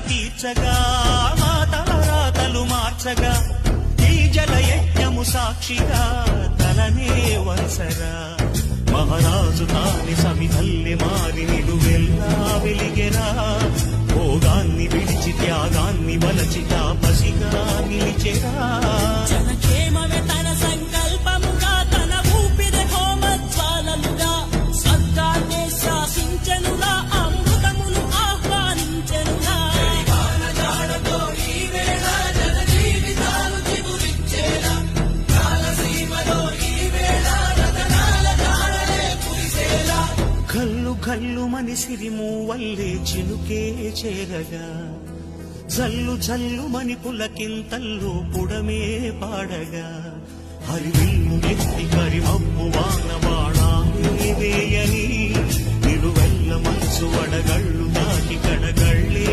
తీర్చగా మా తలరాతలు మార్చగా ఈ జలయజ్ఞము సాక్షిగా తలనే వంసరా మహారాజు తాని సమిధల్లి మారి నిలువెల్లా వెలిగెరా భోగాన్ని విడిచి త్యాగాన్ని వలచి తాపసిగా నిలిచెరా జనక్షేమమే తన సంకల్పముగా తన ఊపిరి హోమజ్వాలలుగా స్వర్గాన్నే శాసించెనుగా అమృతమును ఆహ్వానించెనుగా కల్లు కల్లు మని సిరిమూవల్లే చినుకే చేరగా జల్లు జల్లు మని పులకింతల్లు పుడమే పాడగా హరివిల్లు నెత్తి కరిమప్పు వాన బాణాలే వేయని నిలువెల్ల మనసు వడగళ్ళు దాటి కడగళ్ళే